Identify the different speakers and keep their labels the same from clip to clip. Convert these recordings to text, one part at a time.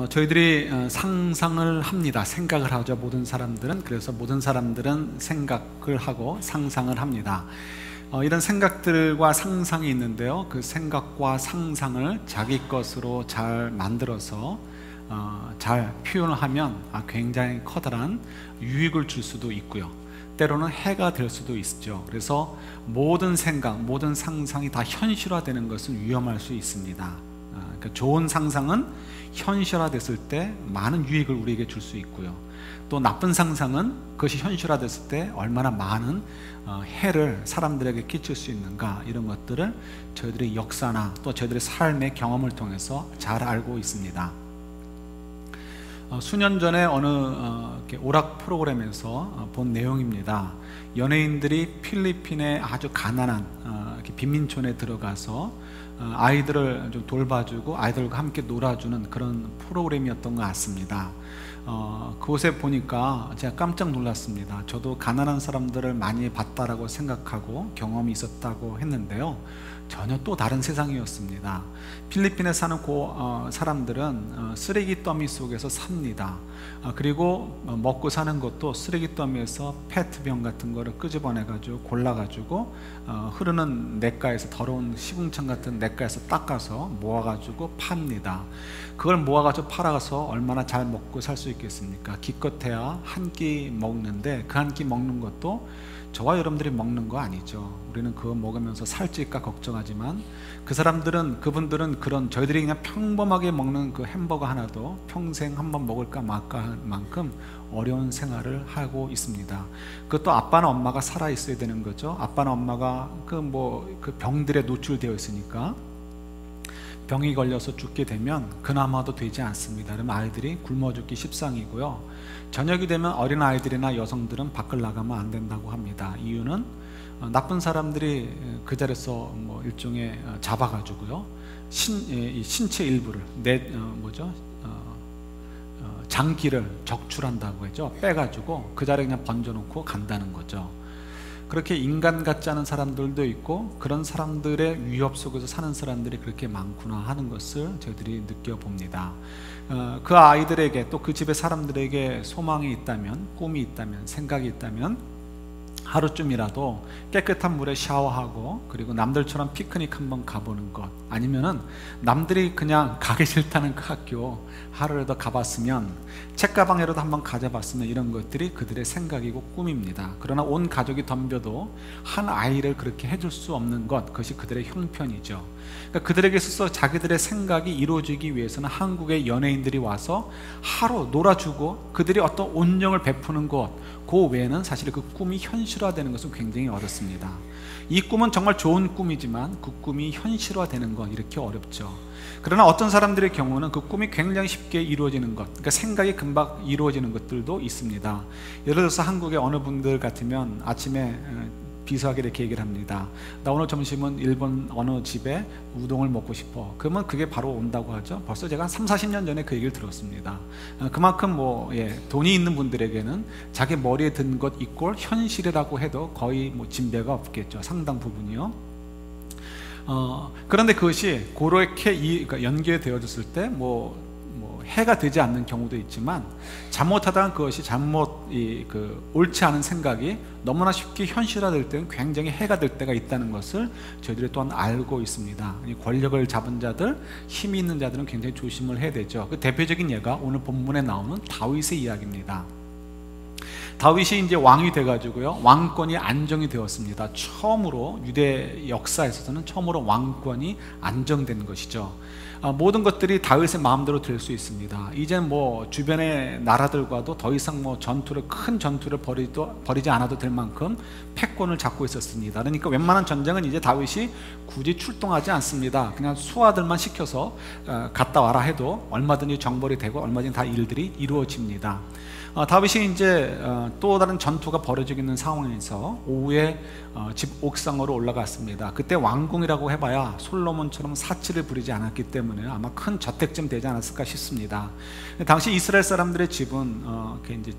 Speaker 1: 저희들이 상상을 합니다. 생각을 하죠. 모든 사람들은. 그래서 모든 사람들은 생각을 하고 상상을 합니다. 이런 생각들과 상상이 있는데요, 그 생각과 상상을 자기 것으로 잘 만들어서 잘 표현을 하면 굉장히 커다란 유익을 줄 수도 있고요, 때로는 해가 될 수도 있죠. 그래서 모든 생각, 모든 상상이 다 현실화되는 것은 위험할 수 있습니다. 그러니까 좋은 상상은 현실화됐을 때 많은 유익을 우리에게 줄 수 있고요, 또 나쁜 상상은 그것이 현실화됐을 때 얼마나 많은 해를 사람들에게 끼칠 수 있는가, 이런 것들을 저희들의 역사나 또 저희들의 삶의 경험을 통해서 잘 알고 있습니다. 수년 전에 어느 오락 프로그램에서 본 내용입니다. 연예인들이 필리핀의 아주 가난한 빈민촌에 들어가서 아이들을 좀 돌봐주고 아이들과 함께 놀아주는 그런 프로그램이었던 것 같습니다. 그곳에 보니까 제가 깜짝 놀랐습니다. 저도 가난한 사람들을 많이 봤다라고 생각하고 경험이 있었다고 했는데요, 전혀 또 다른 세상이었습니다. 필리핀에 사는 사람들은 쓰레기 더미 속에서 삽니다. 그리고 먹고 사는 것도 쓰레기 더미에서 페트병 같은 거를 끄집어내가지고 골라가지고 흐르는 냇가에서, 더러운 시궁창 같은 냇가에서 닦아서 모아가지고 팝니다. 그걸 모아가지고 팔아서 얼마나 잘 먹고 살 수 있겠습니까? 기껏해야 한 끼 먹는데, 그 한 끼 먹는 것도 저와 여러분들이 먹는 거 아니죠. 우리는 그거 먹으면서 살찔까 걱정하지만 그분들은 그런, 저희들이 그냥 평범하게 먹는 그 햄버거 하나도 평생 한번 먹을까 말까 할 만큼 어려운 생활을 하고 있습니다. 그것도 아빠나 엄마가 살아 있어야 되는 거죠. 아빠나 엄마가 그 병들에 노출되어 있으니까 병이 걸려서 죽게 되면 그나마도 되지 않습니다. 그러면 아이들이 굶어 죽기 십상이고요, 저녁이 되면 어린 아이들이나 여성들은 밖을 나가면 안 된다고 합니다. 이유는 나쁜 사람들이 그 자리에서 일종의 잡아가지고요, 신체 일부를 장기를 적출한다고 했죠. 빼가지고 그 자리에 그냥 번져놓고 간다는 거죠. 그렇게 인간 같지 않은 사람들도 있고, 그런 사람들의 위협 속에서 사는 사람들이 그렇게 많구나 하는 것을 저희들이 느껴봅니다. 그 아이들에게, 또 그 집의 사람들에게 소망이 있다면, 꿈이 있다면, 생각이 있다면 하루쯤이라도 깨끗한 물에 샤워하고, 그리고 남들처럼 피크닉 한번 가보는 것, 아니면은 남들이 그냥 가기 싫다는 그 학교 하루라도 가봤으면, 책가방이라도 한번 가져봤으면, 이런 것들이 그들의 생각이고 꿈입니다. 그러나 온 가족이 덤벼도 한 아이를 그렇게 해줄 수 없는 것, 그것이 그들의 형편이죠. 그러니까 그들에게 있어서 자기들의 생각이 이루어지기 위해서는 한국의 연예인들이 와서 하루 놀아주고 그들이 어떤 온정을 베푸는 것, 그 외에는 사실 그 꿈이 현실화되는 것은 굉장히 어렵습니다. 이 꿈은 정말 좋은 꿈이지만 그 꿈이 현실화되는 건 이렇게 어렵죠. 그러나 어떤 사람들의 경우는 그 꿈이 굉장히 쉽게 이루어지는 것, 그러니까 생각이 금방 이루어지는 것들도 있습니다. 예를 들어서 한국의 어느 분들 같으면 아침에 비서하게 이렇게 얘기를 합니다. 나 오늘 점심은 일본 어느 집에 우동을 먹고 싶어. 그러면 그게 바로 온다고 하죠. 벌써 제가 30-40년 전에 그 얘기를 들었습니다. 그만큼 돈이 있는 분들에게는 자기 머리에 든 것 이꼴 현실이라고 해도 거의 진배가 없겠죠. 상당 부분이요. 그런데 그것이 그렇게 그러니까 연계되어졌을 때 해가 되지 않는 경우도 있지만, 잘못하다가 그것이 옳지 않은 생각이 너무나 쉽게 현실화될 때는 굉장히 해가 될 때가 있다는 것을 저희들이 또한 알고 있습니다. 권력을 잡은 자들, 힘이 있는 자들은 굉장히 조심을 해야 되죠. 그 대표적인 예가 오늘 본문에 나오는 다윗의 이야기입니다. 다윗이 이제 왕이 돼가지고요, 왕권이 안정이 되었습니다. 처음으로 유대 역사에서는 처음으로 왕권이 안정된 것이죠. 모든 것들이 다윗의 마음대로 될 수 있습니다. 이제는 주변의 나라들과도 더 이상 큰 전투를 벌이지 않아도 될 만큼 패권을 잡고 있었습니다. 그러니까 웬만한 전쟁은 이제 다윗이 굳이 출동하지 않습니다. 그냥 수하들만 시켜서 갔다 와라 해도 얼마든지 정벌이 되고 얼마든지 다 일들이 이루어집니다. 다윗이 이제 또 다른 전투가 벌어지고 있는 상황에서 오후에 집 옥상으로 올라갔습니다. 그때 왕궁이라고 해봐야 솔로몬처럼 사치를 부리지 않았기 때문에 아마 큰 저택쯤 되지 않았을까 싶습니다. 당시 이스라엘 사람들의 집은 이제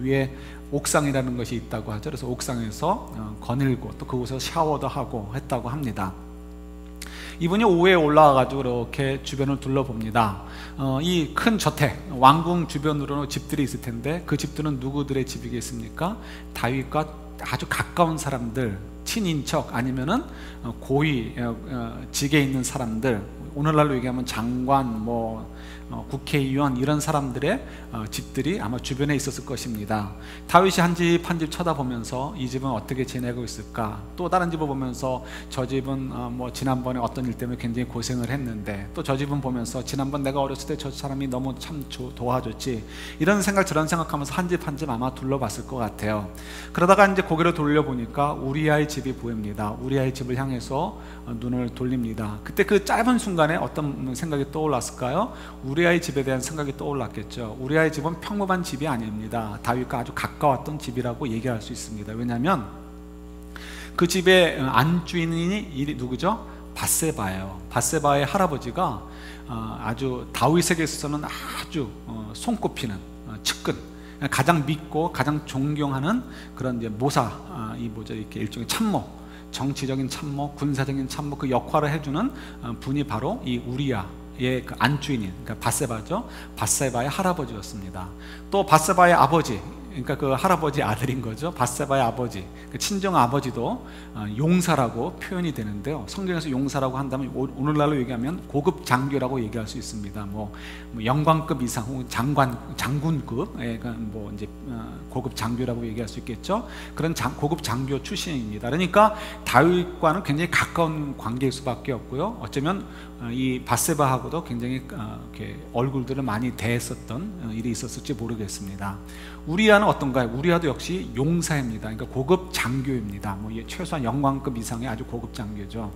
Speaker 1: 위에 옥상이라는 것이 있다고 하죠. 그래서 옥상에서 거닐고 또 그곳에서 샤워도 하고 했다고 합니다. 이분이 오후에 올라와가지고 이렇게 주변을 둘러봅니다. 이 큰 저택, 왕궁 주변으로 집들이 있을 텐데 그 집들은 누구들의 집이겠습니까? 다윗과 아주 가까운 사람들, 친인척 아니면은 고위 직에 있는 사람들, 오늘날로 얘기하면 장관, 국회의원 이런 사람들의 집들이 아마 주변에 있었을 것입니다. 다윗이 한 집 한 집 쳐다보면서 이 집은 어떻게 지내고 있을까, 또 다른 집을 보면서 저 집은 지난번에 어떤 일 때문에 굉장히 고생을 했는데, 또 저 집은 보면서 지난번 내가 어렸을 때 저 사람이 너무 참 도와줬지, 이런 생각 저런 생각하면서 한 집 한 집 아마 둘러봤을 것 같아요. 그러다가 이제 고개를 돌려보니까 우리아의 집이 보입니다. 우리아의 집을 향해서 눈을 돌립니다. 그때 그 짧은 순간에 어떤 생각이 떠올랐을까요? 우리아의 집에 대한 생각이 떠올랐겠죠. 우리아의 집은 평범한 집이 아닙니다. 다윗과 아주 가까웠던 집이라고 얘기할 수 있습니다. 왜냐하면 그 집의 안주인이 누구죠? 밧세바예요. 밧세바의 할아버지가 아주 다윗에게 있어서는 아주 손꼽히는 측근, 가장 믿고 가장 존경하는 그런 이제 모사, 이렇게 일종의 참모, 정치적인 참모, 군사적인 참모, 그 역할을 해주는 분이 바로 이 우리아의 그 안주인인, 그러니까 밧세바죠. 밧세바의 할아버지였습니다. 또 밧세바의 아버지, 그러니까 그 할아버지 아들인 거죠. 밧세바의 아버지, 그 친정 아버지도 용사라고 표현이 되는데요. 성경에서 용사라고 한다면 오늘날로 얘기하면 고급 장교라고 얘기할 수 있습니다. 영관급 이상 혹은 장군급, 이제 고급 장교라고 얘기할 수 있겠죠. 그런 고급 장교 출신입니다. 그러니까 다윗과는 굉장히 가까운 관계일 수밖에 없고요. 어쩌면 이 밧세바하고도 굉장히 이렇게 얼굴들을 많이 대했었던 일이 있었을지 모르겠습니다. 우리아는 어떤가요? 우리아도 역시 용사입니다. 그러니까 고급 장교입니다. 최소한 영관급 이상의 아주 고급 장교죠.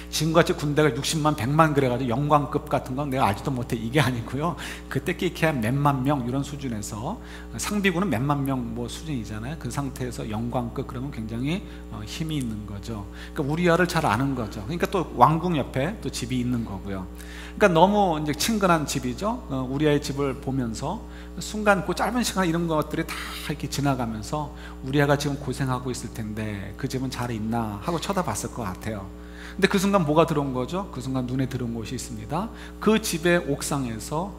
Speaker 1: 지금같이 군대가 60만, 100만 그래가지고 영관급 같은 건 내가 알지도 못해, 이게 아니고요. 그때 끼케야 몇만 명 이런 수준에서, 상비군은 몇만 명 수준이잖아요. 그 상태에서 영관급 그러면 굉장히 힘이 있는 거죠. 그러니까 우리아를 잘 아는 거죠. 그러니까 또 왕궁 옆에 또 집이 있는 거고요. 그러니까 너무 이제 친근한 집이죠. 우리아의 집을 보면서 순간 그 짧은 시간 이런 것들이 다 이렇게 지나가면서 우리아가 지금 고생하고 있을 텐데 그 집은 잘 있나 하고 쳐다봤을 것 같아요. 근데 그 순간 뭐가 들어온 거죠? 그 순간 눈에 들어온 것이 있습니다. 그 집의 옥상에서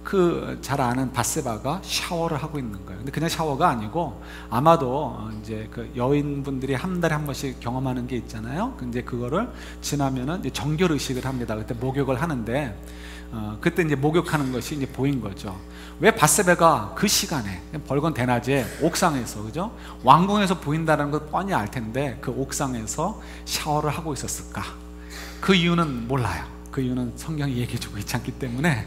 Speaker 1: 그 잘 아는 밧세바가 샤워를 하고 있는 거예요. 근데 그냥 샤워가 아니고 아마도 이제 그 여인분들이 한 달에 한 번씩 경험하는 게 있잖아요. 근데 그거를 지나면은 이제 정결 의식을 합니다. 그때 목욕을 하는데 그때 이제 목욕하는 것이 이제 보인 거죠. 왜 밧세바가 그 시간에 벌건 대낮에 옥상에서, 그죠? 왕궁에서 보인다는 걸 뻔히 알 텐데 그 옥상에서 샤워를 하고 있었을까? 그 이유는 몰라요. 그 이유는 성경이 얘기해주고 있지 않기 때문에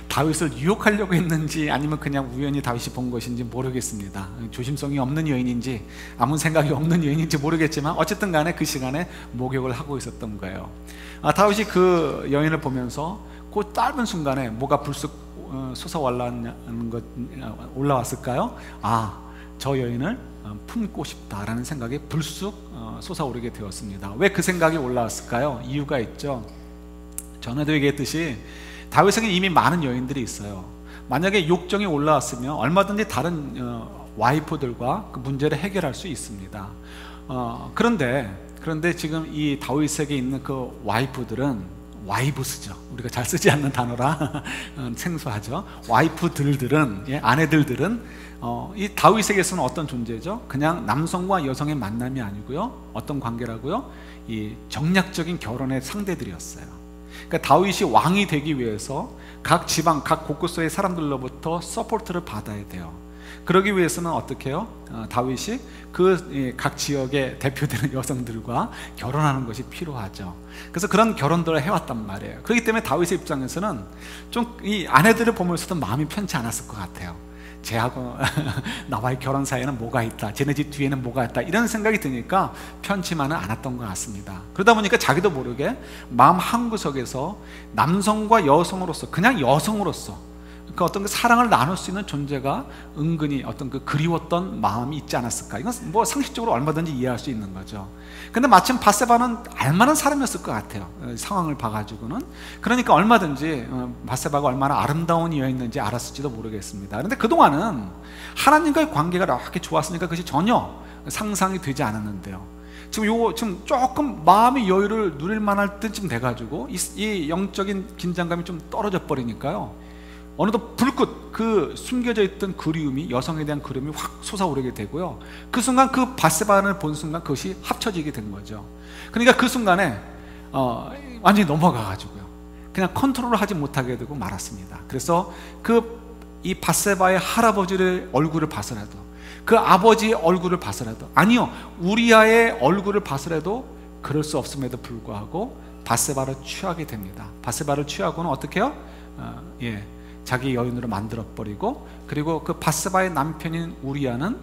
Speaker 1: 다윗을 유혹하려고 했는지 아니면 그냥 우연히 다윗이 본 것인지 모르겠습니다. 조심성이 없는 여인인지 아무 생각이 없는 여인인지 모르겠지만 어쨌든 간에 그 시간에 목욕을 하고 있었던 거예요. 다윗이 그 여인을 보면서 그 짧은 순간에 뭐가 불쑥 올라왔을까요? 저 여인을 품고 싶다라는 생각이 불쑥 솟아오르게 되었습니다. 왜 그 생각이 올라왔을까요? 이유가 있죠. 전에도 얘기했듯이 다윗에게 이미 많은 여인들이 있어요. 만약에 욕정이 올라왔으면 얼마든지 다른 와이프들과 그 문제를 해결할 수 있습니다. 그런데 지금 이 다윗에게 있는 그 와이프들은, 와이브스죠. 우리가 잘 쓰지 않는 단어라 생소하죠. 와이프들은, 아내들은 이 다윗에게서는 어떤 존재죠? 그냥 남성과 여성의 만남이 아니고요. 어떤 관계라고요? 이 정략적인 결혼의 상대들이었어요. 그러니까 다윗이 왕이 되기 위해서 각 지방, 각 곳곳의 사람들로부터 서포트를 받아야 돼요. 그러기 위해서는 어떻게 해요? 다윗이 그 각 지역에 대표되는 여성들과 결혼하는 것이 필요하죠. 그래서 그런 결혼들을 해왔단 말이에요. 그렇기 때문에 다윗의 입장에서는 좀 이 아내들을 보면서도 마음이 편치 않았을 것 같아요. 쟤하고 나와의 결혼 사이에는 뭐가 있다, 쟤네 집 뒤에는 뭐가 있다, 이런 생각이 드니까 편치만은 않았던 것 같습니다. 그러다 보니까 자기도 모르게 마음 한구석에서 남성과 여성으로서, 그냥 여성으로서 그 어떤 그 사랑을 나눌 수 있는 존재가 은근히 어떤 그 그리웠던 마음이 있지 않았을까? 이건 상식적으로 얼마든지 이해할 수 있는 거죠. 근데 마침 밧세바는 알만한 사람이었을 것 같아요. 상황을 봐가지고는. 그러니까 얼마든지 밧세바가 얼마나 아름다운 이였는지 알았을지도 모르겠습니다. 그런데 그동안은 하나님과의 관계가 이렇게 좋았으니까 그것이 전혀 상상이 되지 않았는데요. 지금 조금 마음의 여유를 누릴 만할 때쯤 돼가지고 이 영적인 긴장감이 좀 떨어져 버리니까요, 어느덧 불꽃, 그 숨겨져 있던 그리움이, 여성에 대한 그리움이 확 솟아오르게 되고요, 그 순간 그 밧세바를 본 순간 그것이 합쳐지게 된 거죠. 그러니까 그 순간에 완전히 넘어가가지고요, 그냥 컨트롤을 하지 못하게 되고 말았습니다. 그래서 이 밧세바의 할아버지의 얼굴을 봐서라도, 그 아버지의 얼굴을 봐서라도, 아니요, 우리아의 얼굴을 봐서라도 그럴 수 없음에도 불구하고 밧세바를 취하게 됩니다. 밧세바를 취하고는 어떻게 해요? 자기 여인으로 만들어버리고, 그리고 그 밧세바의 남편인 우리아는,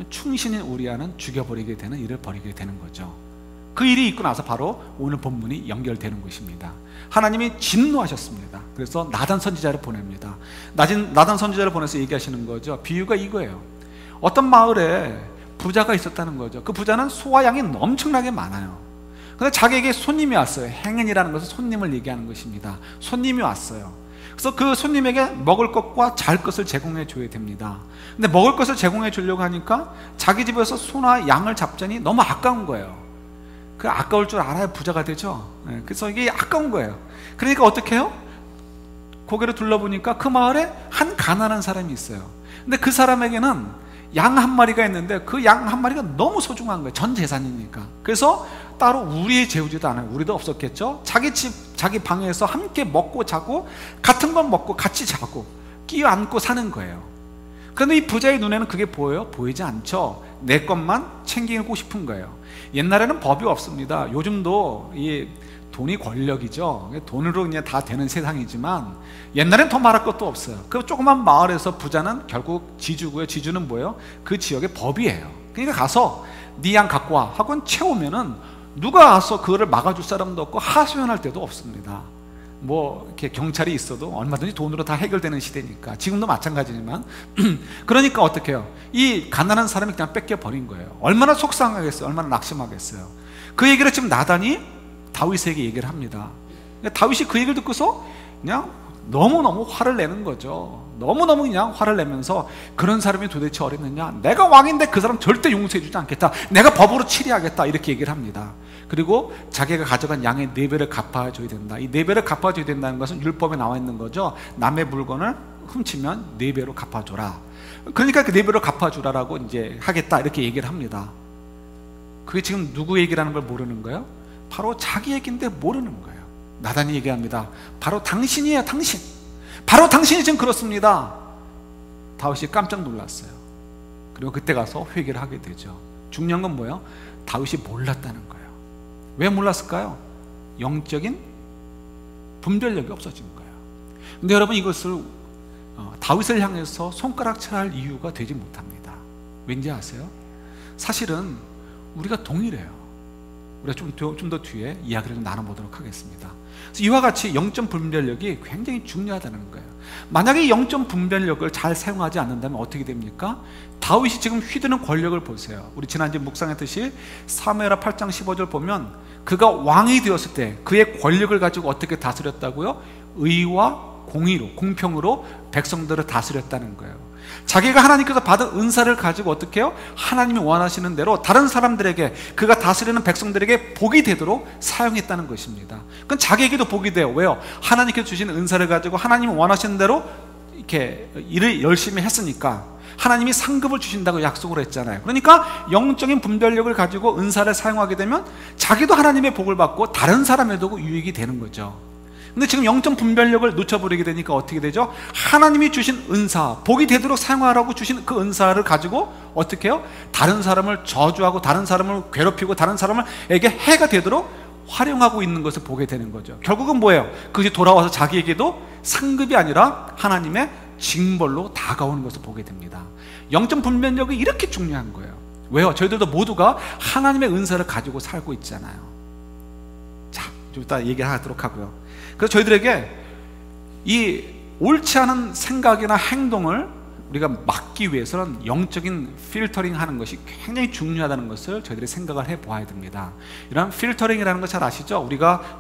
Speaker 1: 충신인 우리아는 죽여버리게 되는 일을 벌이게 되는 거죠. 그 일이 있고 나서 바로 오늘 본문이 연결되는 것입니다. 하나님이 진노하셨습니다. 그래서 나단 선지자를 보냅니다. 나단 선지자를 보내서 얘기하시는 거죠. 비유가 이거예요. 어떤 마을에 부자가 있었다는 거죠. 그 부자는 소와 양이 엄청나게 많아요. 근데 자기에게 손님이 왔어요. 행인이라는 것은 손님을 얘기하는 것입니다. 손님이 왔어요. 그래서 그 손님에게 먹을 것과 잘 것을 제공해 줘야 됩니다. 근데 먹을 것을 제공해 주려고 하니까 자기 집에서 소나 양을 잡자니 너무 아까운 거예요. 그 아까울 줄 알아야 부자가 되죠. 그래서 이게 아까운 거예요. 그러니까 어떻게 해요? 고개를 둘러보니까 그 마을에 한 가난한 사람이 있어요. 근데 그 사람에게는 양 한 마리가 있는데 그 양 한 마리가 너무 소중한 거예요. 전 재산이니까. 그래서 따로 우리에 재우지도 않아요. 우리도 없었겠죠. 자기 집, 자기 방에서 함께 먹고 자고, 같은 건 먹고 같이 자고 끼어 안고 사는 거예요. 그런데 이 부자의 눈에는 그게 보여요? 보이지 않죠. 내 것만 챙기고 싶은 거예요. 옛날에는 법이 없습니다. 요즘도 이 돈이 권력이죠. 돈으로 그냥 다 되는 세상이지만 옛날엔 더 말할 것도 없어요. 그 조그만 마을에서 부자는 결국 지주고요. 지주는 뭐예요? 그 지역의 법이에요. 그러니까 가서 네 양 갖고 와 하고 채우면은 누가 와서 그거를 막아줄 사람도 없고 하소연할 데도 없습니다. 뭐 이렇게 경찰이 있어도 얼마든지 돈으로 다 해결되는 시대니까. 지금도 마찬가지지만 그러니까 어떻게 해요? 이 가난한 사람이 그냥 뺏겨버린 거예요. 얼마나 속상하겠어요. 얼마나 낙심하겠어요. 그 얘기를 지금 나단이 다윗에게 얘기를 합니다. 다윗이 그 얘기를 듣고서 그냥 너무너무 화를 내는 거죠. 너무너무 그냥 화를 내면서, 그런 사람이 도대체 어딨느냐, 내가 왕인데 그 사람 절대 용서해 주지 않겠다, 내가 법으로 치리하겠다, 이렇게 얘기를 합니다. 그리고 자기가 가져간 양의 4배를 갚아줘야 된다. 이 4배를 갚아줘야 된다는 것은 율법에 나와 있는 거죠. 남의 물건을 훔치면 4배로 갚아줘라. 그러니까 그 4배로 갚아주라라고 이제 하겠다, 이렇게 얘기를 합니다. 그게 지금 누구 얘기라는 걸 모르는 거예요? 바로 자기 얘기인데 모르는 거예요. 나단이 얘기합니다. 바로 당신이에요, 당신. 바로 당신이 지금 그렇습니다. 다윗이 깜짝 놀랐어요. 그리고 그때 가서 회개를 하게 되죠. 중요한 건 뭐예요? 다윗이 몰랐다는 거예요. 왜 몰랐을까요? 영적인 분별력이 없어진 거예요. 근데 여러분, 이것을 다윗을 향해서 손가락질할 이유가 되지 못합니다. 왠지 아세요? 사실은 우리가 동일해요. 우리가 좀 더 뒤에 이야기를 나눠보도록 하겠습니다. 그래서 이와 같이 영적 분별력이 굉장히 중요하다는 거예요. 만약에 영적 분별력을 잘 사용하지 않는다면 어떻게 됩니까? 다윗이 지금 휘두르는 권력을 보세요. 우리 지난주에 묵상했듯이 사무엘하 8장 15절 보면 그가 왕이 되었을 때 그의 권력을 가지고 어떻게 다스렸다고요? 의와 공의로, 공평으로 백성들을 다스렸다는 거예요. 자기가 하나님께서 받은 은사를 가지고 어떻게 해요? 하나님이 원하시는 대로 다른 사람들에게, 그가 다스리는 백성들에게 복이 되도록 사용했다는 것입니다. 그건 자기에게도 복이 돼요. 왜요? 하나님께서 주신 은사를 가지고 하나님이 원하시는 대로 이렇게 일을 열심히 했으니까 하나님이 상급을 주신다고 약속을 했잖아요. 그러니까 영적인 분별력을 가지고 은사를 사용하게 되면 자기도 하나님의 복을 받고 다른 사람에도 유익이 되는 거죠. 근데 지금 영적 분별력을 놓쳐버리게 되니까 어떻게 되죠? 하나님이 주신 은사, 복이 되도록 사용하라고 주신 그 은사를 가지고 어떻게 해요? 다른 사람을 저주하고 다른 사람을 괴롭히고 다른 사람에게 해가 되도록 활용하고 있는 것을 보게 되는 거죠. 결국은 뭐예요? 그것이 돌아와서 자기에게도 상급이 아니라 하나님의 징벌로 다가오는 것을 보게 됩니다. 영적 분별력이 이렇게 중요한 거예요. 왜요? 저희들도 모두가 하나님의 은사를 가지고 살고 있잖아요. 자, 좀 이따 얘기를 하도록 하고요. 그래서 저희들에게 이 옳지 않은 생각이나 행동을 우리가 막기 위해서는 영적인 필터링 하는 것이 굉장히 중요하다는 것을 저희들이 생각을 해 보아야 됩니다. 이런 필터링이라는 거 잘 아시죠? 우리가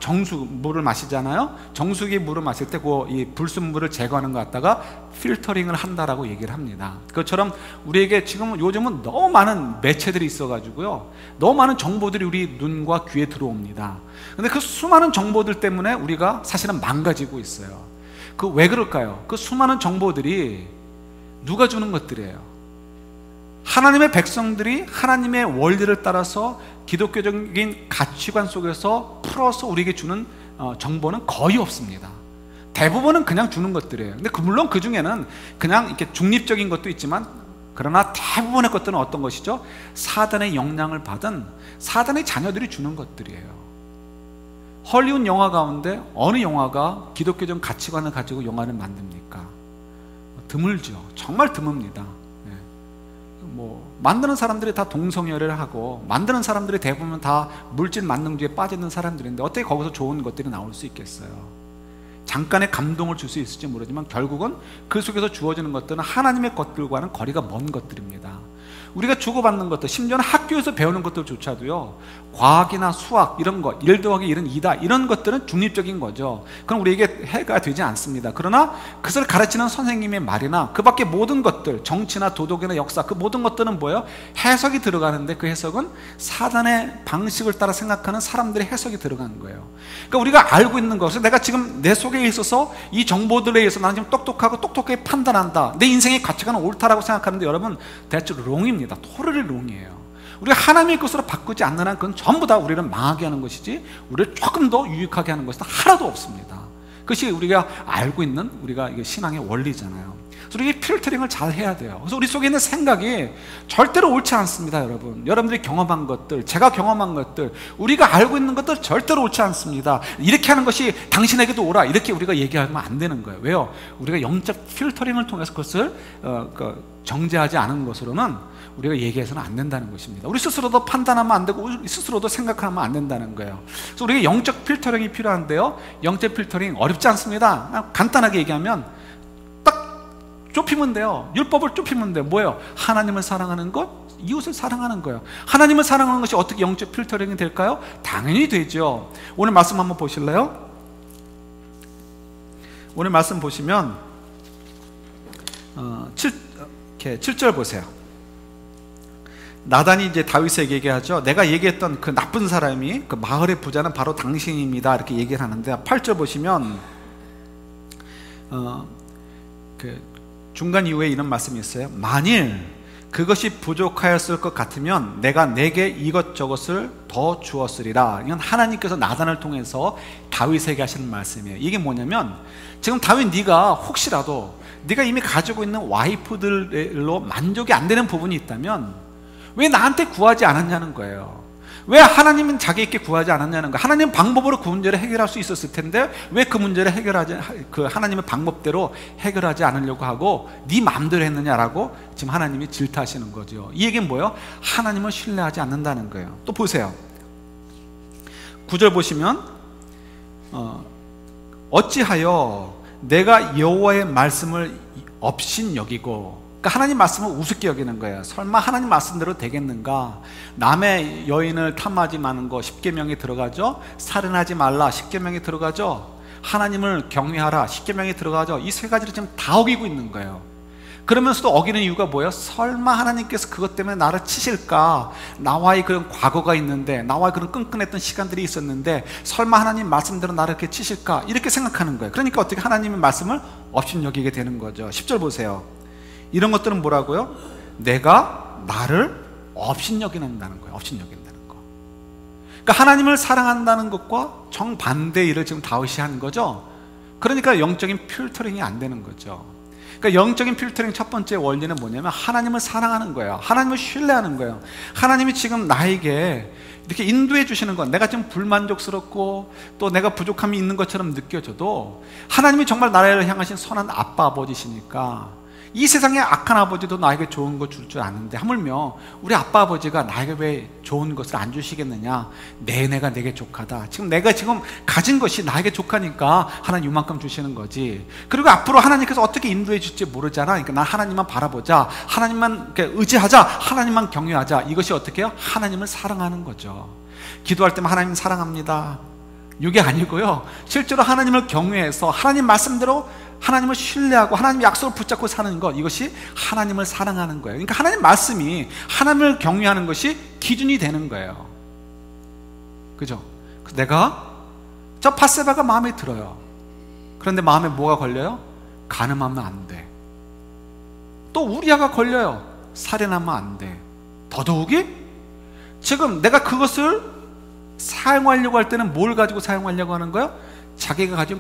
Speaker 1: 물을 마시잖아요. 정수기 물을 마실 때 이 불순물을 제거하는 것 갖다가 필터링을 한다라고 얘기를 합니다. 그것처럼 우리에게 지금 요즘은 너무 많은 매체들이 있어가지고요, 너무 많은 정보들이 우리 눈과 귀에 들어옵니다. 근데 그 수많은 정보들 때문에 우리가 사실은 망가지고 있어요. 그 왜 그럴까요? 그 수많은 정보들이 누가 주는 것들이에요? 하나님의 백성들이 하나님의 원리를 따라서 기독교적인 가치관 속에서 풀어서 우리에게 주는 정보는 거의 없습니다. 대부분은 그냥 주는 것들이에요. 근데 물론 그 중에는 그냥 이렇게 중립적인 것도 있지만, 그러나 대부분의 것들은 어떤 것이죠? 사단의 영향을 받은 사단의 자녀들이 주는 것들이에요. 헐리우드 영화 가운데 어느 영화가 기독교적 가치관을 가지고 영화를 만듭니까? 드물죠. 정말 드뭅니다. 만드는 사람들이 다 동성애를 하고, 만드는 사람들이 대부분 다 물질 만능주의에 빠지는 사람들인데 어떻게 거기서 좋은 것들이 나올 수 있겠어요? 잠깐의 감동을 줄 수 있을지 모르지만 결국은 그 속에서 주어지는 것들은 하나님의 것들과는 거리가 먼 것들입니다. 우리가 주고받는 것들, 심지어는 학교에서 배우는 것들조차도요, 과학이나 수학 이런 것, 1 더하기 1은 2다 이런 것들은 중립적인 거죠. 그럼 우리에게 해가 되지 않습니다. 그러나 그것을 가르치는 선생님의 말이나 그 밖에 모든 것들, 정치나 도덕이나 역사, 그 모든 것들은 뭐예요? 해석이 들어가는데 그 해석은 사단의 방식을 따라 생각하는 사람들의 해석이 들어가는 거예요. 그러니까 우리가 알고 있는 것을, 내가 지금 내 속에 있어서 이 정보들에 의해서 나는 지금 똑똑하고 똑똑하게 판단한다, 내 인생의 가치관은 옳다라고 생각하는데 여러분, 대체 롱입니다. 토르리 롱이에요. 우리가 하나님의 것으로 바꾸지 않는 한 그건 전부 다 우리를 망하게 하는 것이지 우리를 조금 더 유익하게 하는 것은 하나도 없습니다. 그것이 우리가 알고 있는 우리가 이게 신앙의 원리잖아요. 그래서 우리가 필터링을 잘 해야 돼요. 그래서 우리 속에 있는 생각이 절대로 옳지 않습니다. 여러분들이 경험한 것들, 제가 경험한 것들, 우리가 알고 있는 것들 절대로 옳지 않습니다. 이렇게 하는 것이 당신에게도 옳아, 이렇게 우리가 얘기하면 안 되는 거예요. 왜요? 우리가 영적 필터링을 통해서 그것을 정죄하지 않은 것으로는 우리가 얘기해서는 안 된다는 것입니다. 우리 스스로도 판단하면 안 되고 우리 스스로도 생각하면 안 된다는 거예요. 그래서 우리가 영적 필터링이 필요한데요, 영적 필터링 어렵지 않습니다. 그냥 간단하게 얘기하면 딱 좁히면 돼요. 율법을 좁히면 돼요. 뭐예요? 하나님을 사랑하는 것, 이웃을 사랑하는 거예요. 하나님을 사랑하는 것이 어떻게 영적 필터링이 될까요? 당연히 되죠. 오늘 말씀 한번 보실래요? 오늘 말씀 보시면 7절 보세요. 나단이 이제 다윗에게 얘기하죠. 내가 얘기했던 그 나쁜 사람이, 그 마을의 부자는 바로 당신입니다, 이렇게 얘기를 하는데 8절 보시면 그 중간 이후에 이런 말씀이 있어요. 만일 그것이 부족하였을 것 같으면 내가 내게 이것저것을 더 주었으리라. 이건 하나님께서 나단을 통해서 다윗에게 하시는 말씀이에요. 이게 뭐냐면, 지금 다윗, 네가 혹시라도 네가 이미 가지고 있는 와이프들로 만족이 안 되는 부분이 있다면 왜 나한테 구하지 않았냐는 거예요. 왜 하나님은 자기에게 구하지 않았냐는 거예요. 하나님 방법으로 그 문제를 해결할 수 있었을 텐데 왜 그 문제를 그 하나님의 방법대로 해결하지 않으려고 하고 네 마음대로 했느냐라고 지금 하나님이 질타하시는 거죠. 이 얘기는 뭐예요? 하나님을 신뢰하지 않는다는 거예요. 또 보세요. 9절 보시면 어찌하여 내가 여호와의 말씀을 업신여기고, 그러니까 하나님 말씀을 우습게 여기는 거예요. 설마 하나님 말씀대로 되겠는가? 남의 여인을 탐하지 마는 거 10계명에 들어가죠. 살인하지 말라 10계명에 들어가죠. 하나님을 경외하라 10계명에 들어가죠. 이 세 가지를 지금 다 어기고 있는 거예요. 그러면서도 어기는 이유가 뭐예요? 설마 하나님께서 그것 때문에 나를 치실까? 나와의 그런 과거가 있는데, 나와의 그런 끈끈했던 시간들이 있었는데 설마 하나님 말씀대로 나를 이렇게 치실까? 이렇게 생각하는 거예요. 그러니까 어떻게 하나님의 말씀을 업신여기게 되는 거죠. 10절 보세요. 이런 것들은 뭐라고요? 내가 나를 업신여긴다는 거예요. 업신여긴다는 거. 그러니까 하나님을 사랑한다는 것과 정반대의 일을 지금 다윗이 하는 거죠. 그러니까 영적인 필터링이 안 되는 거죠. 그러니까 영적인 필터링 첫 번째 원리는 뭐냐면 하나님을 사랑하는 거예요. 하나님을 신뢰하는 거예요. 하나님이 지금 나에게 이렇게 인도해 주시는 건, 내가 지금 불만족스럽고 또 내가 부족함이 있는 것처럼 느껴져도 하나님이 정말 나를 향하신 선한 아빠 아버지시니까 이 세상에 악한 아버지도 나에게 좋은 거 줄 줄 아는데 하물며 우리 아빠 아버지가 나에게 왜 좋은 것을 안 주시겠느냐? 내가 내게 족하다. 내가 지금 가진 것이 나에게 족하니까 하나님 이만큼 주시는 거지. 그리고 앞으로 하나님께서 어떻게 인도해 줄지 모르잖아. 그러니까 난 하나님만 바라보자, 하나님만 의지하자, 하나님만 경외하자. 이것이 어떻게 해요? 하나님을 사랑하는 거죠. 기도할 때만 하나님 사랑합니다, 이게 아니고요, 실제로 하나님을 경외해서 하나님 말씀대로 하나님을 신뢰하고 하나님 약속을 붙잡고 사는 것, 이것이 하나님을 사랑하는 거예요. 그러니까 하나님 말씀이 하나님을 경외하는 것이 기준이 되는 거예요. 그죠? 내가 저 밧세바가 마음에 들어요. 그런데 마음에 뭐가 걸려요? 간음하면 안 돼. 또 우리아가 걸려요. 살인하면 안 돼. 더더욱이 지금 내가 그것을 사용하려고 할 때는 뭘 가지고 사용하려고 하는 거예요? 자기가 가진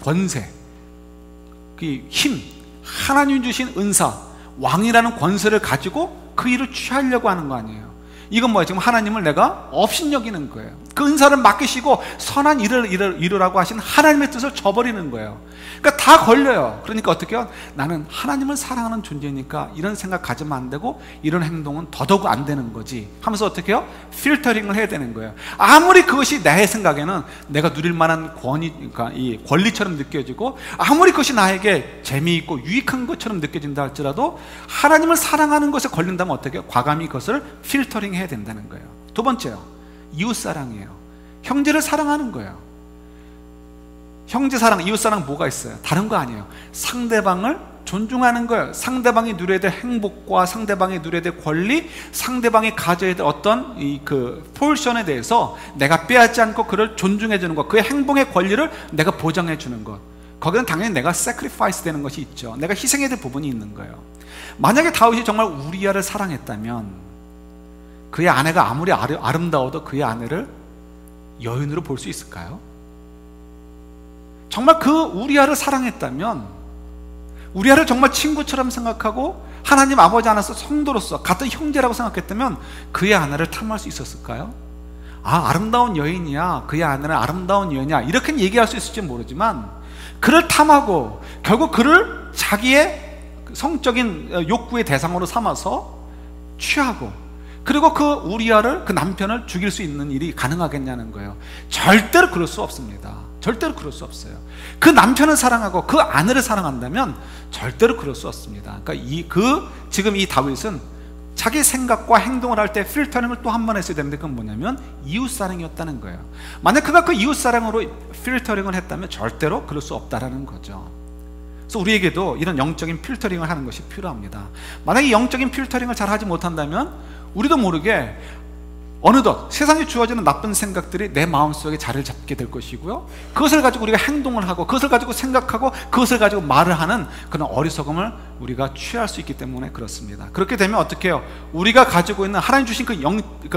Speaker 1: 권세, 그 힘, 하나님 주신 은사, 왕이라는 권세를 가지고 그 일을 취하려고 하는 거 아니에요. 이건 뭐예요? 지금 하나님을 내가 업신여기는 거예요. 그 은사를 맡기시고 선한 일을 이루라고 하신 하나님의 뜻을 저버리는 거예요. 그러니까 다 걸려요. 그러니까 어떻게 해요? 나는 하나님을 사랑하는 존재니까 이런 생각 가지면 안 되고 이런 행동은 더더욱 안 되는 거지 하면서 어떻게 해요? 필터링을 해야 되는 거예요. 아무리 그것이 내 생각에는 내가 누릴 만한 그러니까 이 권리처럼 느껴지고, 아무리 그것이 나에게 재미있고 유익한 것처럼 느껴진다 할지라도 하나님을 사랑하는 것에 걸린다면 어떻게 해요? 과감히 그것을 필터링 해야 된다는 거예요. 두 번째요, 이웃사랑이에요. 형제를 사랑하는 거예요. 형제사랑, 이웃사랑 뭐가 있어요? 다른 거 아니에요. 상대방을 존중하는 거예요. 상대방이 누려야 될 행복과 상대방이 누려야 될 권리, 상대방이 가져야 될 어떤 그 포지션에 대해서 내가 빼앗지 않고 그를 존중해 주는 것, 그의 행복의 권리를 내가 보장해 주는 것, 거기는 당연히 내가 sacrifice 되는 것이 있죠. 내가 희생해야 될 부분이 있는 거예요. 만약에 다윗이 정말 우리아를 사랑했다면 그의 아내가 아무리 아름다워도 그의 아내를 여인으로 볼 수 있을까요? 정말 그 우리아를 사랑했다면, 우리아를 정말 친구처럼 생각하고 하나님 아버지 안에서 성도로서 같은 형제라고 생각했다면 그의 아내를 탐할 수 있었을까요? 아, 아름다운 여인이야, 그의 아내는 아름다운 여인이야, 이렇게 얘기할 수 있을지 모르지만 그를 탐하고 결국 그를 자기의 성적인 욕구의 대상으로 삼아서 취하고, 그리고 그 우리아를, 그 남편을 죽일 수 있는 일이 가능하겠냐는 거예요. 절대로 그럴 수 없습니다. 절대로 그럴 수 없어요. 그 남편을 사랑하고 그 아내를 사랑한다면 절대로 그럴 수 없습니다. 그러니까 지금 이 다윗은 자기 생각과 행동을 할 때 필터링을 또 한 번 했어야 되는데, 그건 뭐냐면 이웃사랑이었다는 거예요. 만약 그가 그 이웃사랑으로 필터링을 했다면 절대로 그럴 수 없다라는 거죠. 그래서 우리에게도 이런 영적인 필터링을 하는 것이 필요합니다. 만약에 영적인 필터링을 잘 하지 못한다면 우리도 모르게 어느덧 세상에 주어지는 나쁜 생각들이 내 마음속에 자리를 잡게 될 것이고요, 그것을 가지고 우리가 행동을 하고 그것을 가지고 생각하고 그것을 가지고 말을 하는 그런 어리석음을 우리가 취할 수 있기 때문에 그렇습니다. 그렇게 되면 어떻게 해요? 우리가 가지고 있는 하나님 주신 그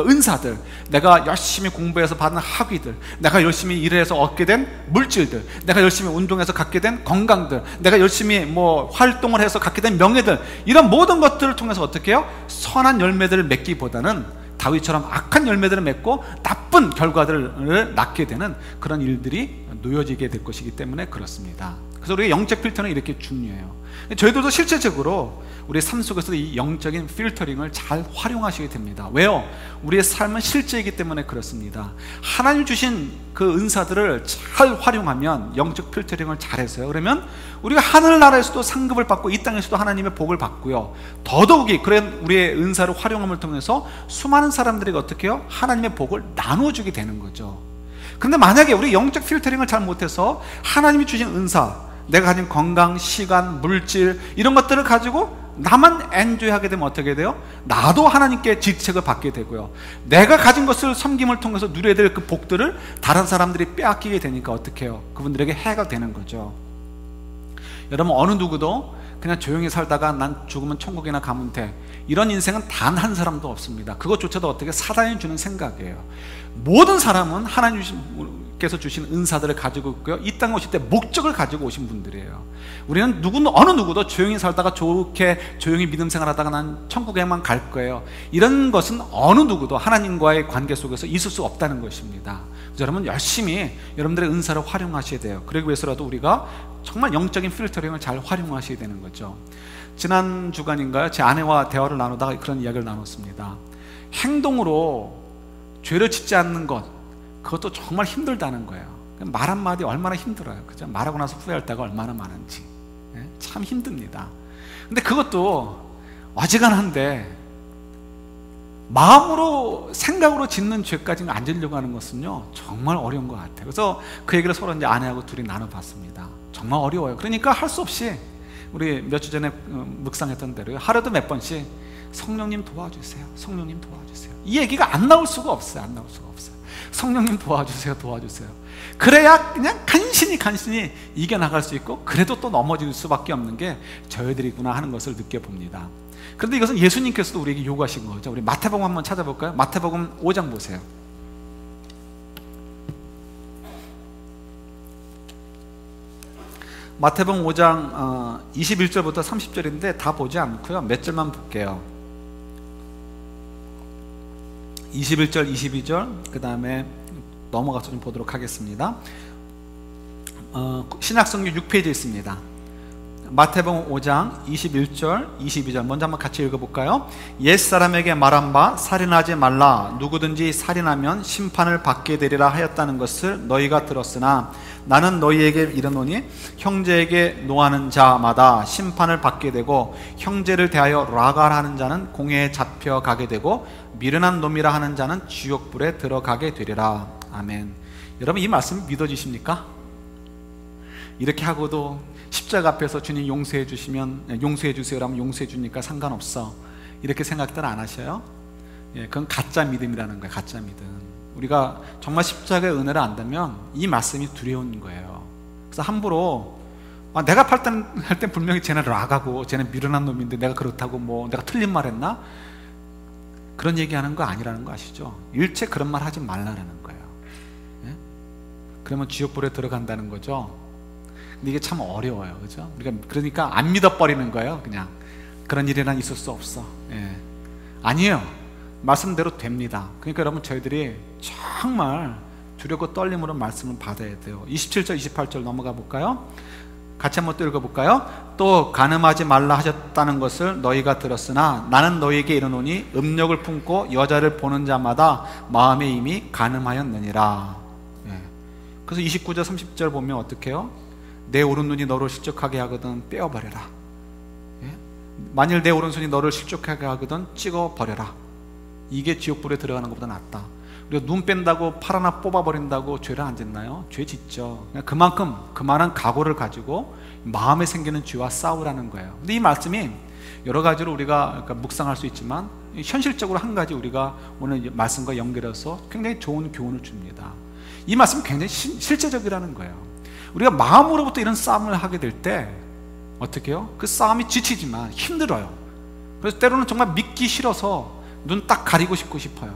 Speaker 1: 은사들, 내가 열심히 공부해서 받는 학위들, 내가 열심히 일해서 얻게 된 물질들, 내가 열심히 운동해서 갖게 된 건강들, 내가 열심히 활동을 해서 갖게 된 명예들, 이런 모든 것들을 통해서 어떻게 해요? 선한 열매들을 맺기보다는 다윗처럼 악한 열매들을 맺고 나쁜 결과들을 낳게 되는 그런 일들이 놓여지게 될 것이기 때문에 그렇습니다. 그래서 우리가 영적 필터는 이렇게 중요해요. 저희들도 실제적으로 우리의 삶 속에서 이 영적인 필터링을 잘 활용하시게 됩니다. 왜요? 우리의 삶은 실제이기 때문에 그렇습니다. 하나님 주신 그 은사들을 잘 활용하면, 영적 필터링을 잘해서요, 그러면 우리가 하늘나라에서도 상급을 받고 이 땅에서도 하나님의 복을 받고요, 더더욱이 그런 우리의 은사를 활용함을 통해서 수많은 사람들에게 어떻게 해요? 하나님의 복을 나눠주게 되는 거죠. 그런데 만약에 우리 영적 필터링을 잘 못해서 하나님이 주신 은사, 내가 가진 건강, 시간, 물질, 이런 것들을 가지고 나만 엔조이하게 되면 어떻게 돼요? 나도 하나님께 질책을 받게 되고요, 내가 가진 것을 섬김을 통해서 누려야 될 그 복들을 다른 사람들이 빼앗기게 되니까 어떻게 해요? 그분들에게 해가 되는 거죠. 여러분, 어느 누구도 그냥 조용히 살다가 난 죽으면 천국이나 가면 돼, 이런 인생은 단 한 사람도 없습니다. 그것조차도 어떻게 사단이 주는 생각이에요. 모든 사람은 하나님께서 주신 은사들을 가지고 있고요, 이 땅에 오실 때 목적을 가지고 오신 분들이에요. 우리는 어느 누구도 조용히 살다가 좋게 조용히 믿음 생활하다가 난 천국에만 갈 거예요, 이런 것은 어느 누구도 하나님과의 관계 속에서 있을 수 없다는 것입니다. 그래서 여러분, 열심히 여러분들의 은사를 활용하셔야 돼요. 그러기 위해서라도 우리가 정말 영적인 필터링을 잘 활용하셔야 되는 거죠. 지난 주간인가요? 제 아내와 대화를 나누다가 그런 이야기를 나눴습니다. 행동으로 죄를 짓지 않는 것, 그것도 정말 힘들다는 거예요. 말 한마디 얼마나 힘들어요. 그죠? 말하고 나서 후회할 때가 얼마나 많은지. 참 힘듭니다. 근데 그것도 어지간한데 마음으로, 생각으로 짓는 죄까지는 안 지려고 하는 것은요, 정말 어려운 것 같아요. 그래서 그 얘기를 서로 이제 아내하고 둘이 나눠봤습니다. 정말 어려워요. 그러니까 할 수 없이 우리 몇 주 전에 묵상했던 대로 하루도 몇 번씩 성령님 도와주세요, 성령님 도와주세요, 이 얘기가 안 나올 수가 없어요. 안 나올 수가 없어요. 성령님 도와주세요, 도와주세요. 그래야 그냥 간신히 이겨나갈 수 있고, 그래도 또 넘어질 수밖에 없는 게 저희들이구나 하는 것을 느껴봅니다. 그런데 이것은 예수님께서도 우리에게 요구하신 거죠. 우리 마태복음 한번 찾아볼까요? 마태복음 5장 보세요. 마태복음 5장 21절부터 30절인데 다 보지 않고요, 몇 절만 볼게요. 21절, 22절, 그 다음에 넘어가서 좀 보도록 하겠습니다. 신약성경 6페이지에 있습니다. 마태복음 5장 21절, 22절 먼저 한번 같이 읽어볼까요? 옛사람에게 말한 바 살인하지 말라, 누구든지 살인하면 심판을 받게 되리라 하였다는 것을 너희가 들었으나 나는 너희에게 이르노니 형제에게 노하는 자마다 심판을 받게 되고, 형제를 대하여 라갈하는 자는 공회에 잡혀가게 되고, 미련한 놈이라 하는 자는 지옥불에 들어가게 되리라. 아멘. 여러분, 이 말씀 믿어지십니까? 이렇게 하고도 십자가 앞에서 주님 용서해 주시면, 용서해 주세요라면 용서해 주니까 상관없어, 이렇게 생각들 안 하셔요? 예, 그건 가짜 믿음이라는 거예요. 가짜 믿음. 우리가 정말 십자가의 은혜를 안다면 이 말씀이 두려운 거예요. 그래서 함부로 내가 할 땐 분명히 쟤는 락하고 쟤는 미련한 놈인데 내가 그렇다고 뭐 내가 틀린 말 했나? 그런 얘기하는 거 아니라는 거 아시죠? 일체 그런 말 하지 말라는 거예요. 예? 그러면 지옥불에 들어간다는 거죠. 근데 이게 참 어려워요. 그죠? 우리가 그러니까 안 믿어버리는 거예요. 그냥 그런 일이란 있을 수 없어. 예. 아니에요. 말씀대로 됩니다. 그러니까 여러분, 저희들이 정말 두렵고 떨림으로 말씀을 받아야 돼요. 27절, 28절 넘어가 볼까요? 같이 한번 또 읽어볼까요? 또 간음하지 말라 하셨다는 것을 너희가 들었으나 나는 너희에게 이르노니 음욕을 품고 여자를 보는 자마다 마음에 이미 간음하였느니라. 예. 그래서 29절, 30절 보면 어떻게 해요? 내 오른눈이 너를 실족하게 하거든 떼어버려라. 예? 만일 내 오른손이 너를 실족하게 하거든 찍어버려라. 이게 지옥불에 들어가는 것보다 낫다. 우리가 눈 뺀다고 팔 하나 뽑아버린다고 죄를 안 짓나요? 죄 짓죠. 그만큼 그만한 각오를 가지고 마음에 생기는 죄와 싸우라는 거예요. 근데 이 말씀이 여러 가지로 우리가 묵상할 수 있지만, 현실적으로 한 가지 우리가 오늘 말씀과 연결해서 굉장히 좋은 교훈을 줍니다. 이 말씀이 굉장히 실제적이라는 거예요. 우리가 마음으로부터 이런 싸움을 하게 될 때 어떻게 해요? 그 싸움이 지치지만 힘들어요. 그래서 때로는 정말 믿기 싫어서 눈 딱 가리고 싶어요.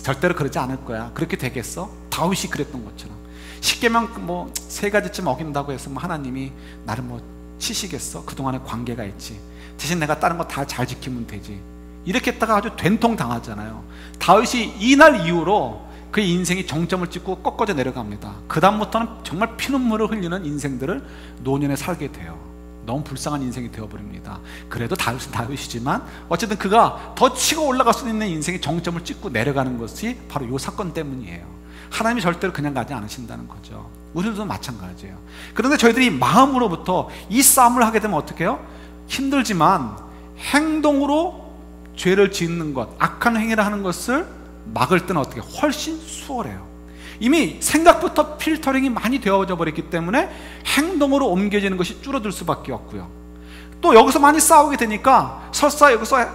Speaker 1: 절대로 그러지 않을 거야. 그렇게 되겠어? 다윗이 그랬던 것처럼 십계명 뭐 3가지쯤 어긴다고 해서 뭐 하나님이 나를 뭐 치시겠어? 그동안에 관계가 있지, 대신 내가 다른 거 다 잘 지키면 되지, 이렇게 했다가 아주 된통 당하잖아요. 다윗이 이날 이후로 그의 인생이 정점을 찍고 꺾어져 내려갑니다. 그 다음부터는 정말 피눈물을 흘리는 인생들을 노년에 살게 돼요. 너무 불쌍한 인생이 되어버립니다. 그래도 다윗은 다윗이지만 어쨌든 그가 더 치고 올라갈 수 있는 인생의 정점을 찍고 내려가는 것이 바로 이 사건 때문이에요. 하나님이 절대로 그냥 가지 않으신다는 거죠. 우리도 마찬가지예요. 그런데 저희들이 마음으로부터 이 싸움을 하게 되면 어떻게 해요? 힘들지만 행동으로 죄를 짓는 것, 악한 행위를 하는 것을 막을 때는 어떻게 훨씬 수월해요. 이미 생각부터 필터링이 많이 되어져 버렸기 때문에 행동으로 옮겨지는 것이 줄어들 수밖에 없고요. 또 여기서 많이 싸우게 되니까 설사 여기서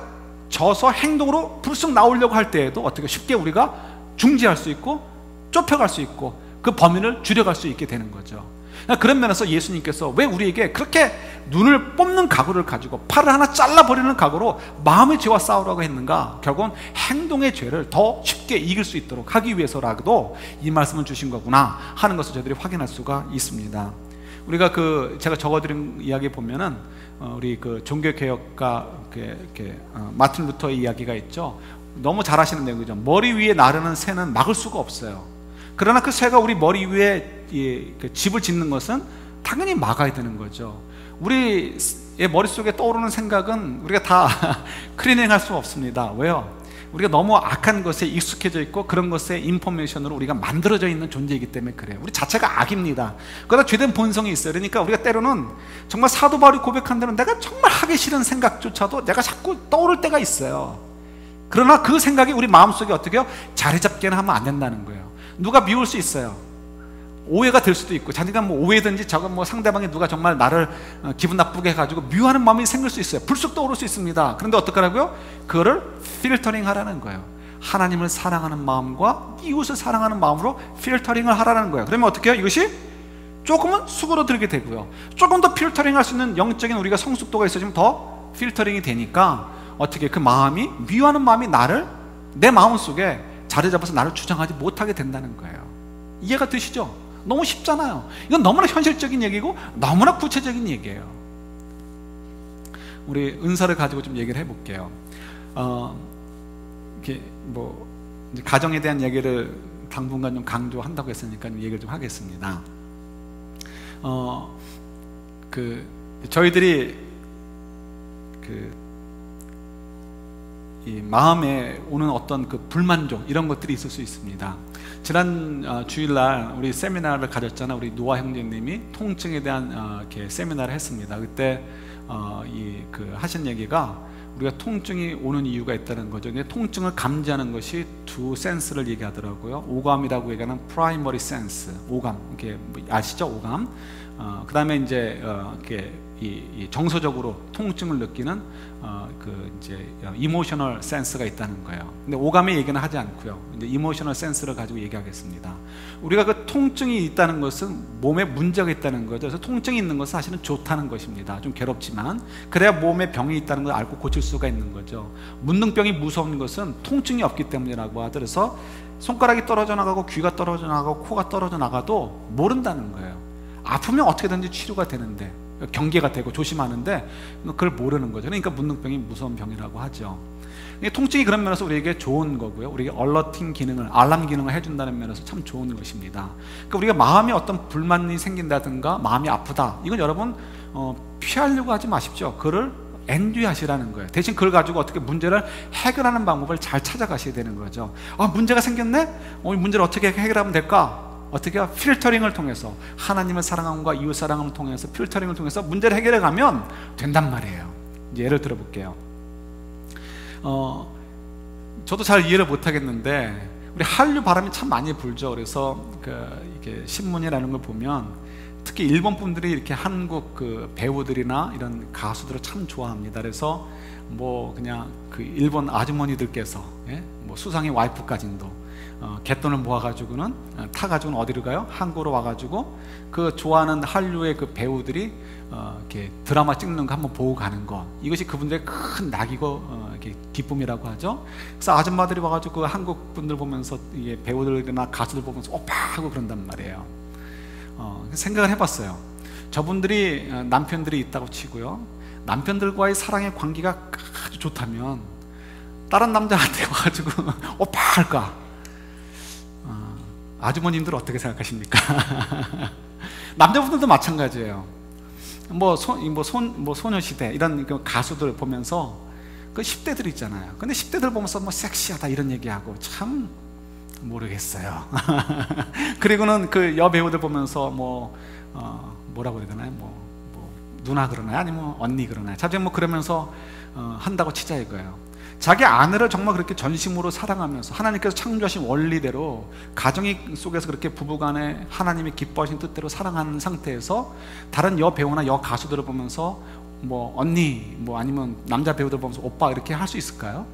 Speaker 1: 져서 행동으로 불쑥 나오려고 할 때에도 어떻게 쉽게 우리가 중지할 수 있고 좁혀갈 수 있고 그 범위를 줄여갈 수 있게 되는 거죠. 그런 면에서 예수님께서 왜 우리에게 그렇게 눈을 뽑는 각오를 가지고 팔을 하나 잘라버리는 각오로 마음의 죄와 싸우라고 했는가? 결국은 행동의 죄를 더 쉽게 이길 수 있도록 하기 위해서라도 이 말씀을 주신 거구나 하는 것을 저희들이 확인할 수가 있습니다. 우리가 제가 적어드린 이야기 보면은 우리 종교개혁가 마틴 루터의 이야기가 있죠. 너무 잘 아시는 내용이죠. 머리 위에 나르는 새는 막을 수가 없어요. 그러나 그 새가 우리 머리 위에 집을 짓는 것은 당연히 막아야 되는 거죠. 우리의 머릿속에 떠오르는 생각은 우리가 다 클리닝할 수 없습니다. 왜요? 우리가 너무 악한 것에 익숙해져 있고 그런 것에 인포메이션으로 우리가 만들어져 있는 존재이기 때문에 그래요. 우리 자체가 악입니다. 그러다 죄된 본성이 있어요. 그러니까 우리가 때로는 정말 사도 바울이 고백한 대로 내가 정말 하기 싫은 생각조차도 내가 자꾸 떠오를 때가 있어요. 그러나 그 생각이 우리 마음속에 어떻게 해요? 자리 잡게는 하면 안 된다는 거예요. 누가 미울 수 있어요. 오해가 될 수도 있고, 자기가 뭐 오해든지 저건 뭐 상대방이 누가 정말 나를 기분 나쁘게 해가지고 미워하는 마음이 생길 수 있어요. 불쑥 떠오를 수 있습니다. 그런데 어떡하라고요? 그거를 필터링 하라는 거예요. 하나님을 사랑하는 마음과 이웃을 사랑하는 마음으로 필터링을 하라는 거예요. 그러면 어떻게 해요? 이것이 조금은 수그러들게 되고요, 조금 더 필터링 할 수 있는 영적인 우리가 성숙도가 있어지면 더 필터링이 되니까 어떻게 그 마음이, 미워하는 마음이 나를, 내 마음속에 자리 잡아서 나를 주장하지 못하게 된다는 거예요. 이해가 되시죠? 너무 쉽잖아요. 이건 너무나 현실적인 얘기고 너무나 구체적인 얘기예요. 우리 은사를 가지고 좀 얘기를 해볼게요. 이렇게 뭐 이제 가정에 대한 얘기를 당분간 좀 강조한다고 했으니까 좀 얘기를 좀 하겠습니다. 저희들이 이 마음에 오는 어떤 그 불만족, 이런 것들이 있을 수 있습니다. 지난 주일날 우리 세미나를 가졌잖아요. 우리 노아 형제님이 통증에 대한 이렇게 세미나를 했습니다. 그때 하신 얘기가 우리가 통증이 오는 이유가 있다는 거죠. 근데 통증을 감지하는 것이 두 센스를 얘기하더라고요. 오감이라고 얘기하는 프라이머리 센스, 오감, 이렇게 아시죠? 오감. 그 다음에 이제 이렇게 이 정서적으로 통증을 느끼는 이제 이모셔널 센스가 있다는 거예요. 근데 오감의 얘기는 하지 않고요, 이제 이모셔널 센스를 가지고 얘기하겠습니다. 우리가 그 통증이 있다는 것은 몸에 문제가 있다는 거죠. 그래서 통증이 있는 것은 사실은 좋다는 것입니다. 좀 괴롭지만 그래야 몸에 병이 있다는 걸 알고 고칠 수가 있는 거죠. 문둥병이 무서운 것은 통증이 없기 때문이라고 하더라고요. 그래서 손가락이 떨어져 나가고 귀가 떨어져 나가고 코가 떨어져 나가도 모른다는 거예요. 아프면 어떻게든지 치료가 되는데, 경계가 되고 조심하는데 그걸 모르는 거죠. 그러니까 문둥병이 무서운 병이라고 하죠. 통증이 그런 면에서 우리에게 좋은 거고요, 우리에게 얼러팅 기능을, 알람 기능을 해준다는 면에서 참 좋은 것입니다. 그러니까 우리가 마음에 어떤 불만이 생긴다든가 마음이 아프다, 이건 여러분 피하려고 하지 마십시오. 그거를 엔듀하시라는 거예요. 대신 그걸 가지고 어떻게 문제를 해결하는 방법을 잘 찾아가셔야 되는 거죠. 문제가 생겼네? 이 문제를 어떻게 해결하면 될까? 어떻게 해요? 필터링을 통해서, 하나님을 사랑함과 이웃 사랑함을 통해서, 필터링을 통해서 문제를 해결해 가면 된단 말이에요. 이제 예를 들어 볼게요. 저도 잘 이해를 못 하겠는데 우리 한류 바람이 참 많이 불죠. 그래서 이게 신문이라는 걸 보면 특히 일본 분들이 이렇게 한국 배우들이나 이런 가수들을 참 좋아합니다. 그래서 뭐 그냥 일본 아주머니들께서, 뭐 수상의 와이프까지도 갯돈을 모아가지고는 타가지고는 어디로 가요? 한국으로 와가지고 그 좋아하는 한류의 그 배우들이 이렇게 드라마 찍는 거 한번 보고 가는 거, 이것이 그분들의 큰 낙이고 이렇게 기쁨이라고 하죠. 그래서 아줌마들이 와가지고 그 한국 분들 보면서 이게 배우들이나 가수들 보면서 오빠 하고 그런단 말이에요. 생각을 해봤어요. 저분들이 남편들이 있다고 치고요, 남편들과의 사랑의 관계가 아주 좋다면 다른 남자한테 와가지고 오빠 할까? 아주머님들 어떻게 생각하십니까? 남자분들도 마찬가지예요. 소녀시대 이런 가수들 보면서 그 10대들 있잖아요. 근데 10대들 보면서 뭐 섹시하다 이런 얘기하고 참 모르겠어요. 그리고는 그 여배우들 보면서 뭐라고 그래야 되나요? 뭐 누나 그러나요? 아니면 언니 그러나요? 자주 뭐 그러면서 한다고 치자 이거예요. 자기 아내를 정말 그렇게 전심으로 사랑하면서 하나님께서 창조하신 원리대로 가정 속에서 그렇게 부부간에 하나님이 기뻐하신 뜻대로 사랑하는 상태에서 다른 여배우나 여가수들을 보면서 뭐 언니, 뭐 아니면 남자 배우들 보면서 오빠 이렇게 할 수 있을까요?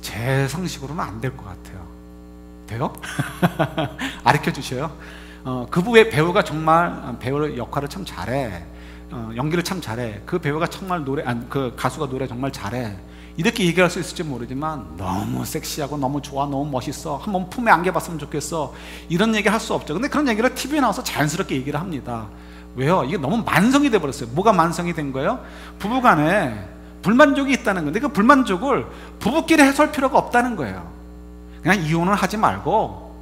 Speaker 1: 제 상식으로는 안 될 것 같아요. 돼요? 가르쳐 주셔요. 그 배우가 정말 배우 역할을 참 잘해, 연기를 참 잘해, 그 배우가 정말 그 가수가 노래 정말 잘해, 이렇게 얘기할 수 있을지 모르지만 너무 섹시하고 너무 좋아, 너무 멋있어, 한번 품에 안겨봤으면 좋겠어, 이런 얘기 할 수 없죠. 근데 그런 얘기를 TV에 나와서 자연스럽게 얘기를 합니다. 왜요? 이게 너무 만성이 돼버렸어요. 뭐가 만성이 된 거예요? 부부간에 불만족이 있다는 건데 그 불만족을 부부끼리 해소할 필요가 없다는 거예요. 그냥 이혼을 하지 말고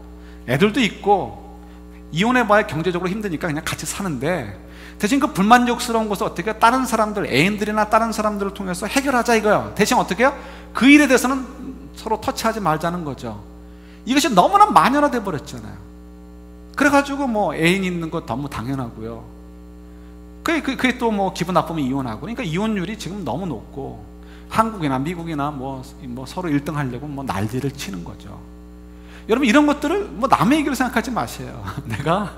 Speaker 1: 애들도 있고 이혼해봐야 경제적으로 힘드니까 그냥 같이 사는데, 대신 그 불만족스러운 것을 어떻게 해요? 다른 사람들, 애인들이나 다른 사람들을 통해서 해결하자 이거예요. 대신 어떻게 해요? 그 일에 대해서는 서로 터치하지 말자는 거죠. 이것이 너무나 만연화돼 버렸잖아요. 그래가지고 뭐 애인 있는 거 너무 당연하고요. 그게 또 뭐 기분 나쁘면 이혼하고. 그러니까 이혼율이 지금 너무 높고, 한국이나 미국이나 뭐 서로 1등 하려고 뭐 난리를 치는 거죠. 여러분, 이런 것들을 뭐 남의 얘기로 생각하지 마세요. 내가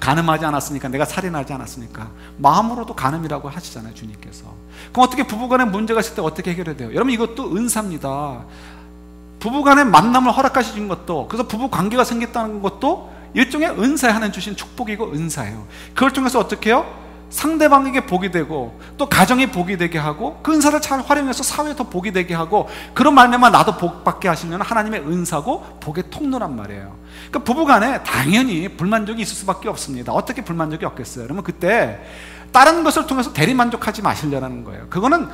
Speaker 1: 간음하지 않았으니까, 내가 살인하지 않았으니까. 마음으로도 간음이라고 하시잖아요, 주님께서. 그럼 어떻게 부부간에 문제가 있을 때 어떻게 해결해야 돼요? 여러분, 이것도 은사입니다. 부부간의 만남을 허락하신 것도, 그래서 부부 관계가 생겼다는 것도 일종의 은사에 하나님 주신 축복이고 은사예요. 그걸 통해서 어떻게 해요? 상대방에게 복이 되고, 또 가정에 복이 되게 하고, 그 은사를 잘 활용해서 사회에 더 복이 되게 하고, 그런 말에만 나도 복 받게 하시면 하나님의 은사고 복의 통로란 말이에요. 그러니까 부부간에 당연히 불만족이 있을 수밖에 없습니다. 어떻게 불만족이 없겠어요? 그러면 그때 다른 것을 통해서 대리만족하지 마시려는 거예요. 그거는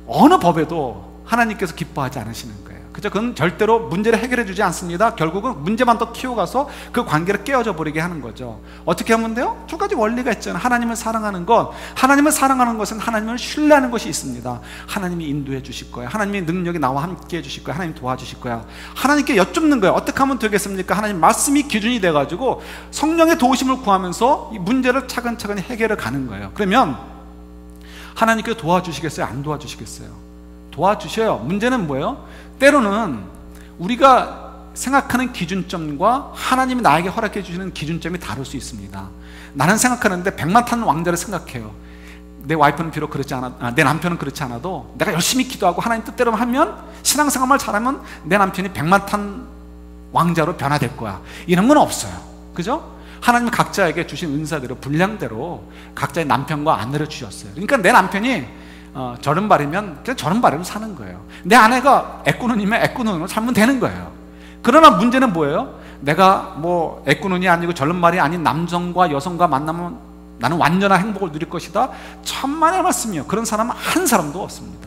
Speaker 1: 어느 법에도 하나님께서 기뻐하지 않으시는 거예요. 그죠? 그건 절대로 문제를 해결해 주지 않습니다. 결국은 문제만 더 키워가서 그 관계를 깨어져 버리게 하는 거죠. 어떻게 하면 돼요? 두 가지 원리가 있잖아요. 하나님을 사랑하는 것, 하나님을 사랑하는 것은 하나님을 신뢰하는 것이 있습니다. 하나님이 인도해 주실 거야. 하나님의 능력이 나와 함께 해 주실 거야. 하나님 도와주실 거야. 하나님께 여쭙는 거예요. 어떻게 하면 되겠습니까? 하나님 말씀이 기준이 돼가지고 성령의 도우심을 구하면서 이 문제를 차근차근 해결해 가는 거예요. 그러면 하나님께 도와주시겠어요? 안 도와주시겠어요? 도와주셔요. 문제는 뭐예요? 때로는 우리가 생각하는 기준점과 하나님이 나에게 허락해 주시는 기준점이 다를 수 있습니다. 나는 생각하는데 100만 탄 왕자를 생각해요. 내 와이프는 비록 그렇지 않아, 내 남편은 그렇지 않아도 내가 열심히 기도하고 하나님 뜻대로 하면, 신앙생활을 잘하면 내 남편이 100만 탄 왕자로 변화될 거야. 이런 건 없어요. 그죠? 하나님은 각자에게 주신 은사대로, 분량대로 각자의 남편과 아내를 주셨어요. 그러니까 내 남편이 저른발이면 그냥 저른발로 사는 거예요. 내 아내가 애꾸눈이면 애꾸눈으로 살면 되는 거예요. 그러나 문제는 뭐예요? 내가 뭐 애꾸눈이 아니고 저른발이 아닌 남성과 여성과 만나면 나는 완전한 행복을 누릴 것이다, 천만의 말씀이요. 그런 사람은 한 사람도 없습니다.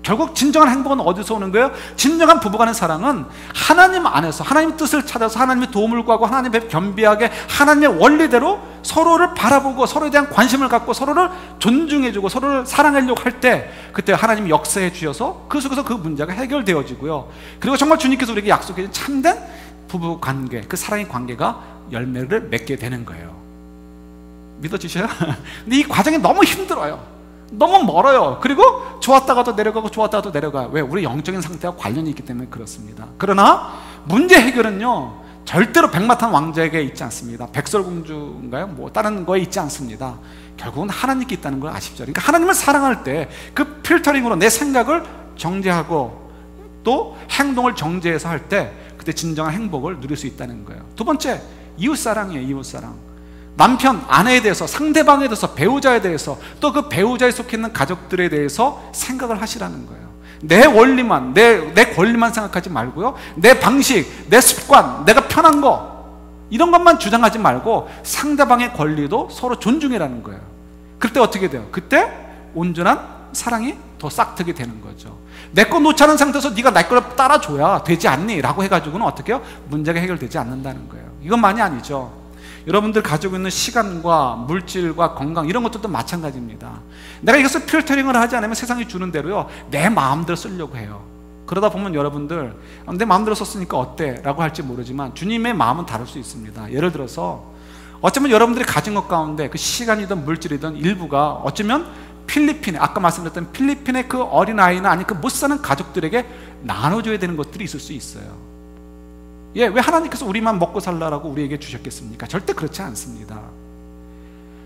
Speaker 1: 결국 진정한 행복은 어디서 오는 거예요? 진정한 부부간의 사랑은 하나님 안에서, 하나님의 뜻을 찾아서 하나님의 도움을 구하고 하나님의 겸비하게 하나님의 원리대로 서로를 바라보고 서로에 대한 관심을 갖고 서로를 존중해주고 서로를 사랑하려고 할 때, 그때 하나님이 역사해 주셔서 그 속에서 그 문제가 해결되어지고요. 그리고 정말 주님께서 우리에게 약속해 주신 참된 부부관계, 그 사랑의 관계가 열매를 맺게 되는 거예요. 믿어지셔요? 근데 이 과정이 너무 힘들어요. 너무 멀어요. 그리고 좋았다가도 내려가고 좋았다가도 내려가요. 왜? 우리 영적인 상태와 관련이 있기 때문에 그렇습니다. 그러나 문제 해결은요, 절대로 백마탄 왕자에게 있지 않습니다. 백설공주인가요? 뭐 다른 거에 있지 않습니다. 결국은 하나님께 있다는 걸 아십시오. 그러니까 하나님을 사랑할 때 그 필터링으로 내 생각을 정제하고 또 행동을 정제해서 할 때, 그때 진정한 행복을 누릴 수 있다는 거예요. 두 번째, 이웃사랑이에요. 이웃사랑. 남편, 아내에 대해서, 상대방에 대해서, 배우자에 대해서, 또 그 배우자에 속해 있는 가족들에 대해서 생각을 하시라는 거예요. 내 원리만, 내 권리만 생각하지 말고요, 내 방식, 내 습관, 내가 편한 거, 이런 것만 주장하지 말고 상대방의 권리도 서로 존중해라는 거예요. 그때 어떻게 돼요? 그때 온전한 사랑이 더 싹트게 되는 거죠. 내 거 놓지 않은 상태에서 네가 내 걸 따라줘야 되지 않니? 라고 해가지고는 어떻게 해요? 문제가 해결되지 않는다는 거예요. 이것만이 아니죠. 여러분들 가지고 있는 시간과 물질과 건강, 이런 것들도 마찬가지입니다. 내가 이것을 필터링을 하지 않으면 세상이 주는 대로요, 내 마음대로 쓰려고 해요. 그러다 보면 여러분들, 내 마음대로 썼으니까 어때? 라고 할지 모르지만 주님의 마음은 다를 수 있습니다. 예를 들어서 어쩌면 여러분들이 가진 것 가운데 그 시간이든 물질이든 일부가 어쩌면 필리핀에, 아까 말씀드렸던 필리핀의 그 어린아이나 아니 그 못 사는 가족들에게 나눠줘야 되는 것들이 있을 수 있어요. 예, 왜 하나님께서 우리만 먹고 살라라고 우리에게 주셨겠습니까? 절대 그렇지 않습니다.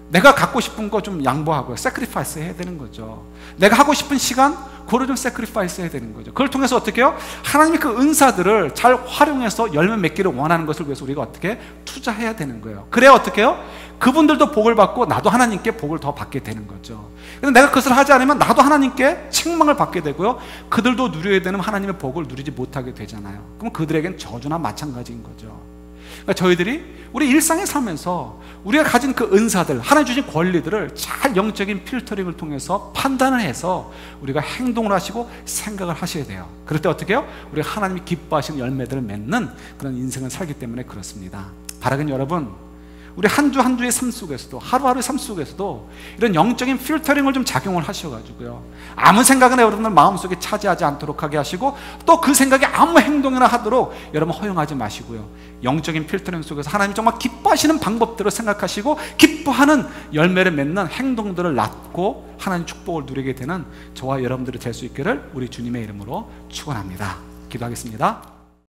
Speaker 1: 내가 갖고 싶은 거 좀 양보하고 세크리파이스 해야 되는 거죠. 내가 하고 싶은 시간, 그걸 좀 세크리파이스 해야 되는 거죠. 그걸 통해서 어떻게 해요? 하나님이 그 은사들을 잘 활용해서 열매 맺기를 원하는 것을 위해서 우리가 어떻게 투자해야 되는 거예요. 그래야 어떻게 해요? 그분들도 복을 받고 나도 하나님께 복을 더 받게 되는 거죠. 근데 내가 그것을 하지 않으면 나도 하나님께 책망을 받게 되고요, 그들도 누려야 되는 하나님의 복을 누리지 못하게 되잖아요. 그럼 그들에겐 저주나 마찬가지인 거죠. 그러니까 저희들이 우리 일상에 살면서 우리가 가진 그 은사들, 하나님 주신 권리들을 잘 영적인 필터링을 통해서 판단을 해서 우리가 행동을 하시고 생각을 하셔야 돼요. 그럴 때 어떻게 해요? 우리가 하나님이 기뻐하시는 열매들을 맺는 그런 인생을 살기 때문에 그렇습니다. 바라긴 여러분, 우리 한 주 한 주의 삶 속에서도, 하루하루의 삶 속에서도 이런 영적인 필터링을 좀 작용을 하셔가지고요, 아무 생각은 여러분들 마음속에 차지하지 않도록 하게 하시고, 또 그 생각이 아무 행동이나 하도록 여러분 허용하지 마시고요, 영적인 필터링 속에서 하나님 정말 기뻐하시는 방법들을 생각하시고 기뻐하는 열매를 맺는 행동들을 낳고 하나님 축복을 누리게 되는 저와 여러분들이 될 수 있기를 우리 주님의 이름으로 축원합니다. 기도하겠습니다.